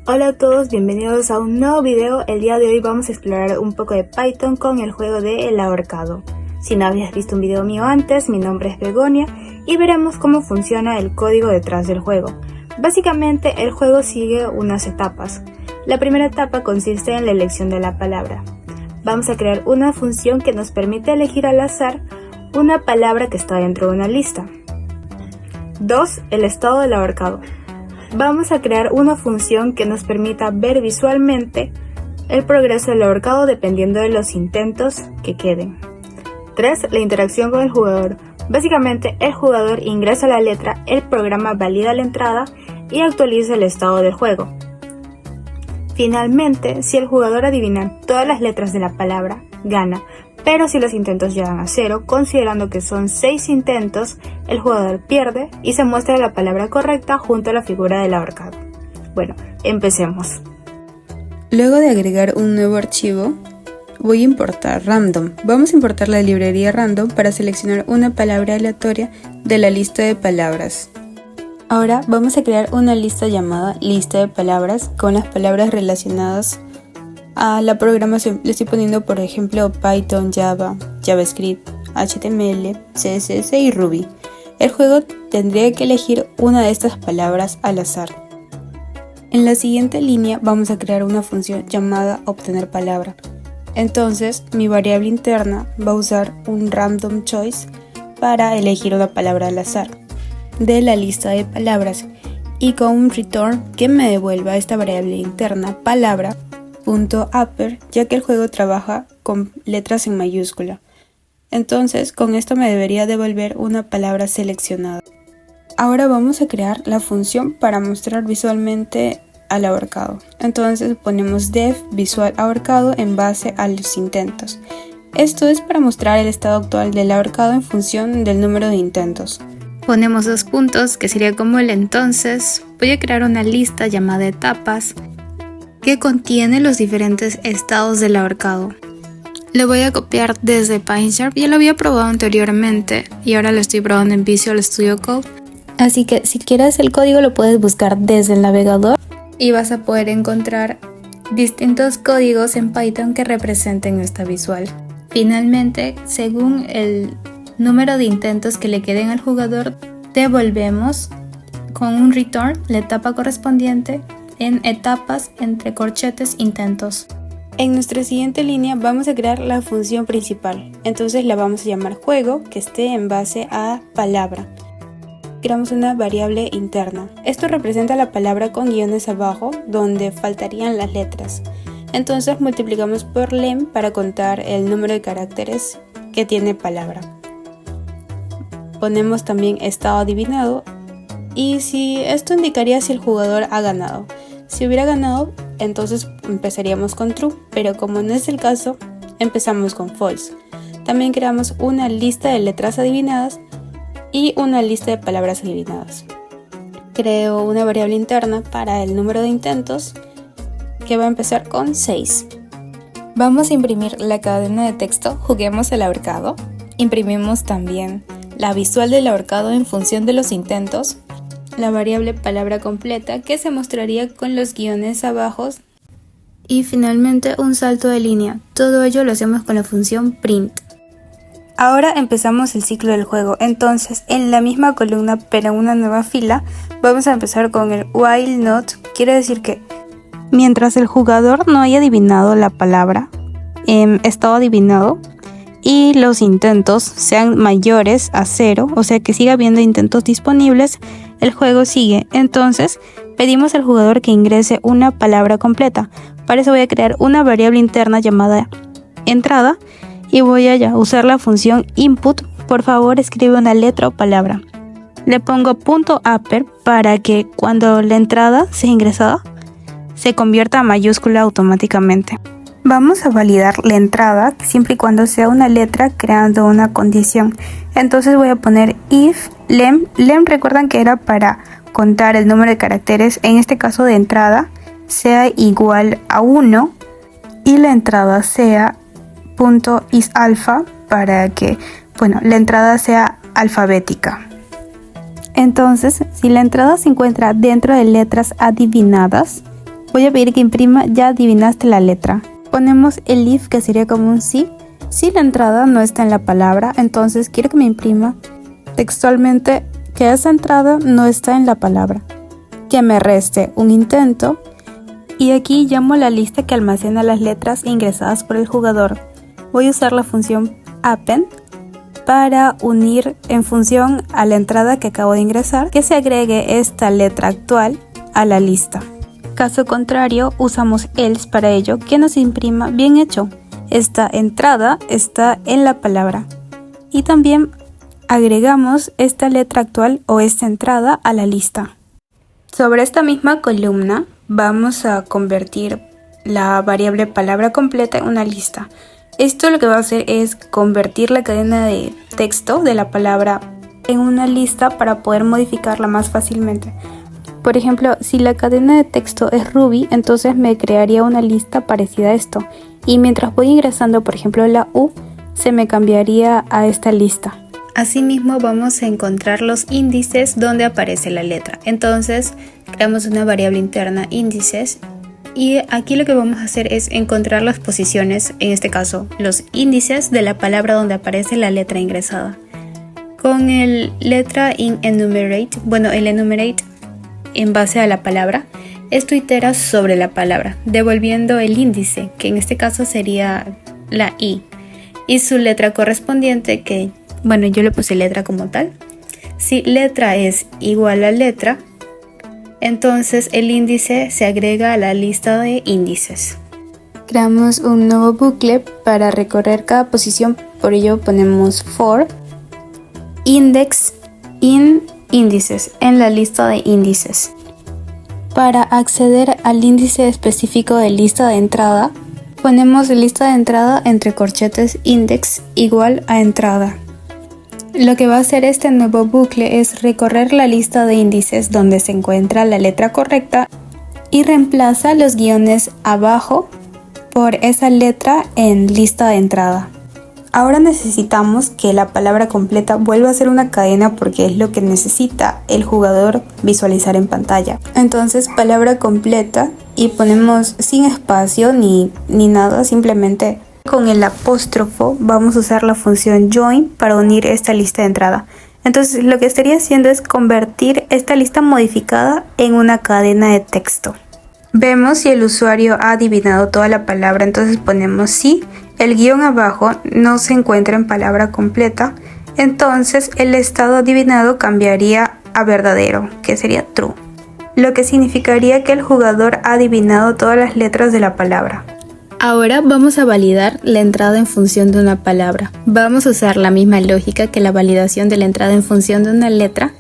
Hola a todos, bienvenidos a un nuevo video. El día de hoy vamos a explorar un poco de Python con el juego de El Ahorcado. Si no habías visto un video mío antes, mi nombre es Begonia y veremos cómo funciona el código detrás del juego. Básicamente el juego sigue unas etapas. La primera etapa consiste en la elección de la palabra. Vamos a crear una función que nos permite elegir al azar una palabra que está dentro de una lista. 2. El estado del ahorcado. Vamos a crear una función que nos permita ver visualmente el progreso del ahorcado dependiendo de los intentos que queden. 3. La interacción con el jugador. Básicamente, el jugador ingresa la letra, el programa valida la entrada y actualiza el estado del juego. Finalmente, si el jugador adivina todas las letras de la palabra, gana, pero si los intentos llegan a 0, considerando que son 6 intentos, el jugador pierde y se muestra la palabra correcta junto a la figura del ahorcado. Bueno, empecemos. Luego de agregar un nuevo archivo, voy a importar random. Vamos a importar la librería random para seleccionar una palabra aleatoria de la lista de palabras. Ahora vamos a crear una lista llamada lista de palabras con las palabras relacionadas a la programación. Le estoy poniendo por ejemplo Python, Java, JavaScript, HTML, CSS y Ruby. El juego tendría que elegir una de estas palabras al azar. En la siguiente línea vamos a crear una función llamada obtener palabra. Entonces mi variable interna va a usar un random choice para elegir una palabra al azar de la lista de palabras y con un return que me devuelva esta variable interna palabra.upper, ya que el juego trabaja con letras en mayúscula. Entonces con esto me debería devolver una palabra seleccionada. Ahora vamos a crear la función para mostrar visualmente al ahorcado. Entonces ponemos def visual ahorcado en base a los intentos. Esto es para mostrar el estado actual del ahorcado en función del número de intentos. Ponemos 2 puntos, que sería como el entonces. Voy a crear una lista llamada etapas que contiene los diferentes estados del ahorcado. Lo voy a copiar desde PineSharp, ya lo había probado anteriormente y ahora lo estoy probando en Visual Studio Code. Así que si quieres el código lo puedes buscar desde el navegador y vas a poder encontrar distintos códigos en Python que representen esta visual. Finalmente, según el número de intentos que le queden al jugador, devolvemos con un return la etapa correspondiente en etapas entre corchetes intentos. En nuestra siguiente línea vamos a crear la función principal. Entonces la vamos a llamar juego, que esté en base a palabra. Creamos una variable interna. Esto representa la palabra con guiones abajo, donde faltarían las letras. Entonces multiplicamos por len para contar el número de caracteres que tiene palabra. Ponemos también estado adivinado y si esto indicaría si el jugador ha ganado. Si hubiera ganado, entonces empezaríamos con true, pero como no es el caso, empezamos con false. También creamos una lista de letras adivinadas y una lista de palabras adivinadas. Creo una variable interna para el número de intentos que va a empezar con 6. vamos a imprimir la cadena de texto Juguemos el ahorcado. Imprimimos también la visual del ahorcado en función de los intentos, la variable palabra completa que se mostraría con los guiones abajo y finalmente un salto de línea. Todo ello lo hacemos con la función print. Ahora empezamos el ciclo del juego. Entonces en la misma columna pero en una nueva fila vamos a empezar con el while not. Quiere decir que mientras el jugador no haya adivinado la palabra estado adivinado y los intentos sean mayores a 0, o sea que siga habiendo intentos disponibles, el juego sigue. Entonces pedimos al jugador que ingrese una palabra completa. Para eso voy a crear una variable interna llamada entrada y voy a usar la función input. Por favor escribe una letra o palabra. Le pongo .upper para que cuando la entrada sea ingresada se convierta a mayúscula automáticamente. Vamos a validar la entrada siempre y cuando sea una letra creando una condición. Entonces voy a poner if lem. Lem, recuerdan que era para contar el número de caracteres, en este caso de entrada, sea igual a 1 y la entrada sea .isAlpha para que la entrada sea alfabética. Entonces, si la entrada se encuentra dentro de letras adivinadas, Voy a pedir que imprima ya adivinaste la letra. Ponemos el if, que sería como un sí. Si la entrada no está en la palabra, entonces quiero que me imprima textualmente que esa entrada no está en la palabra. Que me reste un intento. Y aquí llamo a la lista que almacena las letras ingresadas por el jugador. Voy a usar la función append para unir en función a la entrada que acabo de ingresar que se agregue esta letra actual a la lista. Caso contrario, usamos else para ello, que nos imprima bien hecho. Esta entrada está en la palabra. Y también agregamos esta letra actual o esta entrada a la lista. Sobre esta misma columna vamos a convertir la variable palabra completa en una lista. Esto lo que va a hacer es convertir la cadena de texto de la palabra en una lista para poder modificarla más fácilmente. Por ejemplo, si la cadena de texto es Ruby, entonces me crearía una lista parecida a esto. Y mientras voy ingresando, por ejemplo, la U, se me cambiaría a esta lista. Asimismo, vamos a encontrar los índices donde aparece la letra. Entonces, creamos una variable interna índices. Y aquí lo que vamos a hacer es encontrar las posiciones, en este caso, los índices de la palabra donde aparece la letra ingresada. Con el letra in enumerate, el enumerate en base a la palabra, esto itera sobre la palabra, devolviendo el índice, que en este caso sería la I, y su letra correspondiente, que, yo le puse letra como tal. Si letra es igual a letra, entonces el índice se agrega a la lista de índices. Creamos un nuevo bucle para recorrer cada posición, por ello ponemos for index in índices en la lista de índices. Para acceder al índice específico de lista de entrada, ponemos lista de entrada entre corchetes index igual a entrada. Lo que va a hacer este nuevo bucle es recorrer la lista de índices donde se encuentra la letra correcta y reemplaza los guiones abajo por esa letra en lista de entrada. Ahora necesitamos que la palabra completa vuelva a ser una cadena porque es lo que necesita el jugador visualizar en pantalla. Entonces palabra completa y ponemos sin espacio ni nada, simplemente con el apóstrofo vamos a usar la función join para unir esta lista de entrada. Entonces lo que estaría haciendo es convertir esta lista modificada en una cadena de texto. Vemos si el usuario ha adivinado toda la palabra, entonces ponemos sí. El guión abajo no se encuentra en palabra completa, entonces el estado adivinado cambiaría a verdadero, que sería true, lo que significaría que el jugador ha adivinado todas las letras de la palabra. Ahora vamos a validar la entrada en función de una palabra. Vamos a usar la misma lógica que la validación de la entrada en función de una letra,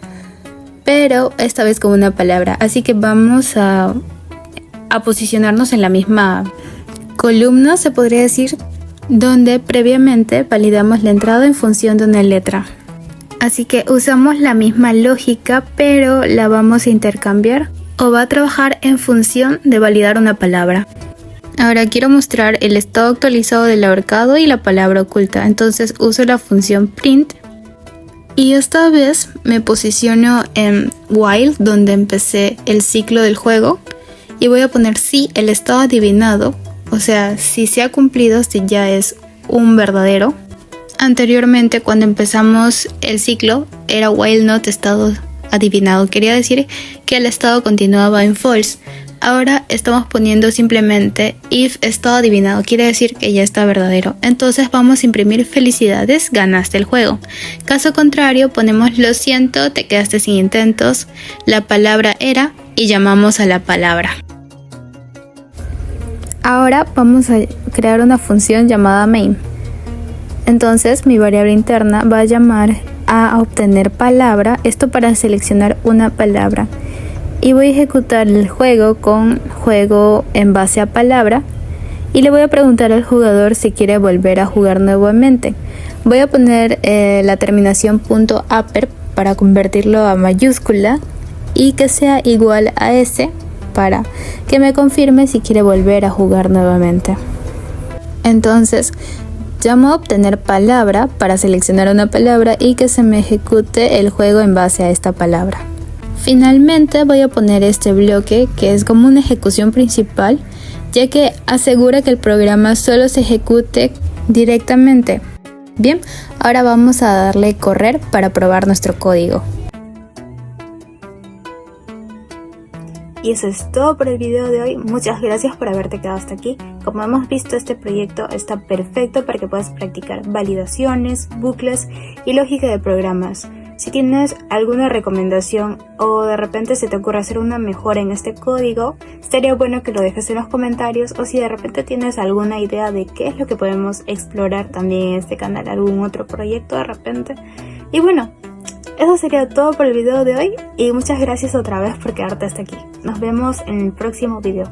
pero esta vez con una palabra, así que vamos a posicionarnos en la misma columna, se podría decir, donde previamente validamos la entrada en función de una letra. Así que usamos la misma lógica, pero la vamos a intercambiar o va a trabajar en función de validar una palabra. Ahora quiero mostrar el estado actualizado del ahorcado y la palabra oculta, entonces uso la función print y esta vez me posiciono en while, donde empecé el ciclo del juego, y voy a poner si el estado adivinado, o sea, si se ha cumplido, si ya es un verdadero. Anteriormente, cuando empezamos el ciclo, era while not estado adivinado. Quería decir que el estado continuaba en false. Ahora estamos poniendo simplemente if estado adivinado, quiere decir que ya está verdadero. Entonces vamos a imprimir felicidades, ganaste el juego. Caso contrario, ponemos lo siento, te quedaste sin intentos, la palabra era y llamamos a la palabra. Ahora vamos a crear una función llamada main. Entonces mi variable interna va a llamar a obtener palabra, esto para seleccionar una palabra. Y voy a ejecutar el juego con juego en base a palabra y le voy a preguntar al jugador si quiere volver a jugar nuevamente. Voy a poner la terminación .upper para convertirlo a mayúscula y que sea igual a S para que me confirme si quiere volver a jugar nuevamente. Entonces llamo a obtener palabra para seleccionar una palabra y que se me ejecute el juego en base a esta palabra. Finalmente voy a poner este bloque que es como una ejecución principal, ya que asegura que el programa solo se ejecute directamente. Bien, ahora vamos a darle correr para probar nuestro código. Y eso es todo por el video de hoy. Muchas gracias por haberte quedado hasta aquí. Como hemos visto, este proyecto está perfecto para que puedas practicar validaciones, bucles y lógica de programas. Si tienes alguna recomendación o de repente se te ocurre hacer una mejora en este código, estaría bueno que lo dejes en los comentarios, o si de repente tienes alguna idea de qué es lo que podemos explorar también en este canal, algún otro proyecto de repente. Y bueno, eso sería todo por el video de hoy y muchas gracias otra vez por quedarte hasta aquí. Nos vemos en el próximo video.